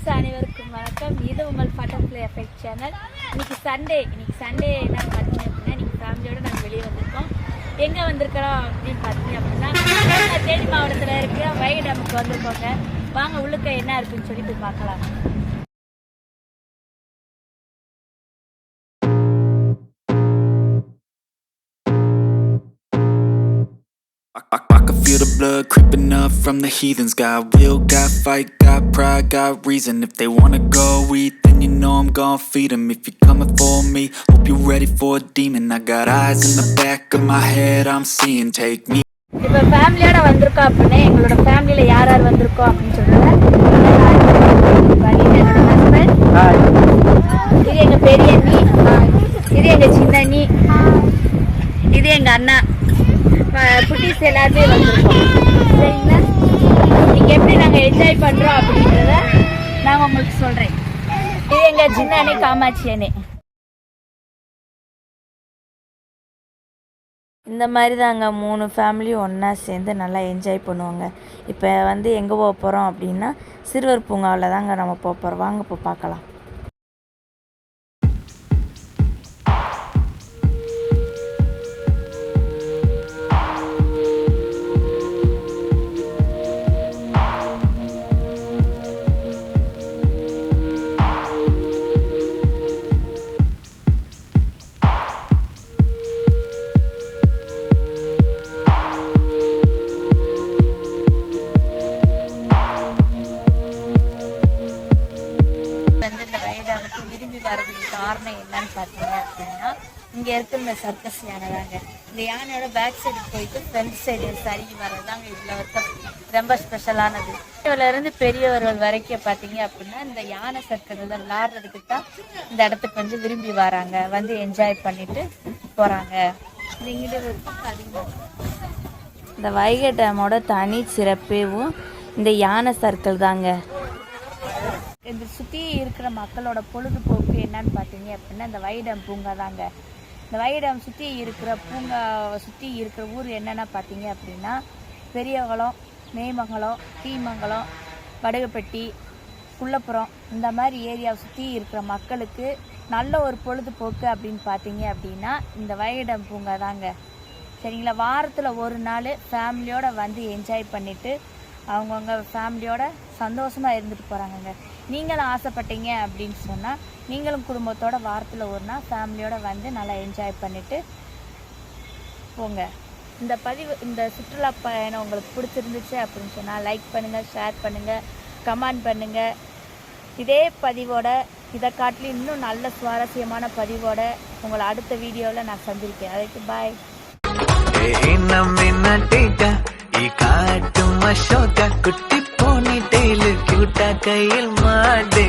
Friends அனைவருக்கும் வணக்கம். இது உங்கள் பட்டர்ஃப்ளை எஃபெக்ட் சேனல். இன்னைக்கு சண்டே என்ன பார்த்தீங்க அப்படின்னா இன்னைக்கு ஃபேமிலியோட நாங்கள் வெளியே வந்திருக்கோம். எங்கே வந்திருக்கிறோம் அப்படின்னு பார்த்தீங்க அப்படின்னா தேனி மாவட்டத்தில் இருக்கிற வைகை டேமுக்கு வந்திருக்கோங்க. வாங்க உள்ளுக்க என்ன இருக்குன்னு சொல்லி போய் பார்க்கலாம். I can feel the blood creeping up from the heathens. Got will, got fight, got pride, got reason. If they wanna go eat, then you know I'm gon' feed them. If you're coming for me, hope you're ready for a demon. I got eyes in the back of my head, I'm seeing, take me. இப்போ ஃபேமிலியோட வந்திருக்கோம் அப்படின்னா எங்களோட ஃபேமிலியில் யார் யார் வந்திருக்கோம் அப்படின்னு சொல்கிறேன். என்னோட ஹஸ்பண்ட், இது எங்கள் பெரிய அண்ணி, இது எங்கள் சின்ன அண்ணி, இது எங்கள் அண்ணா, குட்டீஸ் எல்லாருமே வந்திருக்கோம். சரிங்களா? இன்னைக்கு எப்படி நாங்கள் என்ஜாய் பண்ணுறோம் அப்படின்றத நான் உங்களுக்கு சொல்கிறேன். இது எங்கள் சின்ன அண்ணி காமாட்சி அண்ணி. இந்த மாதிரி தாங்க 3 ஃபேமிலியும் ஒன்றா சேர்ந்து நல்லா என்ஜாய் பண்ணுவாங்க. இப்போ எங்கே போக போகிறோம் அப்படின்னா சிறுவர் பூங்காவில் தாங்க நம்ம போக போகிறோம். வாங்க இப்போ பார்க்கலாம். விரும்பி வரதுக்கு காரணம் என்னன்னு பார்த்தீங்க அப்படின்னா இங்கே இருக்கிற இந்த சர்க்கஸ் யானை தாங்க. இந்த யானையோட பேக் சைடு போயிட்டு ஃப்ரண்ட் சைடு சரிக்கு வர்றது தாங்க இதில் ரொம்ப ஸ்பெஷலானது. இதிலிருந்து பெரியவர்கள் வரைக்கும் பார்த்தீங்க அப்படின்னா இந்த யானை சர்க்கஸில் விளாடுறதுக்கு தான் இந்த இடத்துக்கு விரும்பி வராங்க, என்ஜாய் பண்ணிட்டு போகிறாங்க. இந்த வைகை டேமோட தனி சிறப்பேவும் இந்த யானை சர்க்கிள் தாங்க. இந்த சுற்றி இருக்கிற மக்களோட பொழுதுபோக்கு என்னன்னு பார்த்தீங்க அப்படின்னா இந்த வைகை டேம் பூங்கா தாங்க. இந்த வைகை டேம் சுற்றி இருக்கிற பூங்காவை சுற்றி இருக்கிற ஊர் என்னென்னா பார்த்தீங்க அப்படின்னா பெரியகுளம், மேமங்கலம், தீமங்கலம், வடுகப்பட்டி, குள்ளப்புறம் இந்த மாதிரி ஏரியாவை சுற்றி இருக்கிற மக்களுக்கு நல்ல ஒரு பொழுதுபோக்கு அப்படின்னு பார்த்தீங்க அப்படின்னா இந்த வைகை டேம் பூங்கா தாங்க. சரிங்களா? வாரத்தில் ஒரு நாள் ஃபேமிலியோடு என்ஜாய் பண்ணிவிட்டு அவங்கவுங்க ஃபேமிலியோட சந்தோஷமாக இருந்துட்டு போகிறாங்கங்க. நீங்களும் ஆசைப்பட்டீங்க அப்படின்னு சொன்னால் நீங்களும் குடும்பத்தோட வாரத்தில் ஒரு நாள் ஃபேமிலியோட நல்லா என்ஜாய் பண்ணிவிட்டு போங்க. இந்த சுற்றுலா பயணம் உங்களுக்கு பிடிச்சிருந்துச்சு அப்படின்னு சொன்னால் லைக் பண்ணுங்கள், ஷேர் பண்ணுங்கள், கமெண்ட் பண்ணுங்கள். இதே பதிவோட இதை காட்டிலும் இன்னும் நல்ல சுவாரஸ்யமான பதிவோட உங்களை அடுத்த வீடியோவில் நான் சந்திருக்கேன். அதுக்கு பாய். குட்டி போனி டெய்லு கியூட்டா கையில் மாடு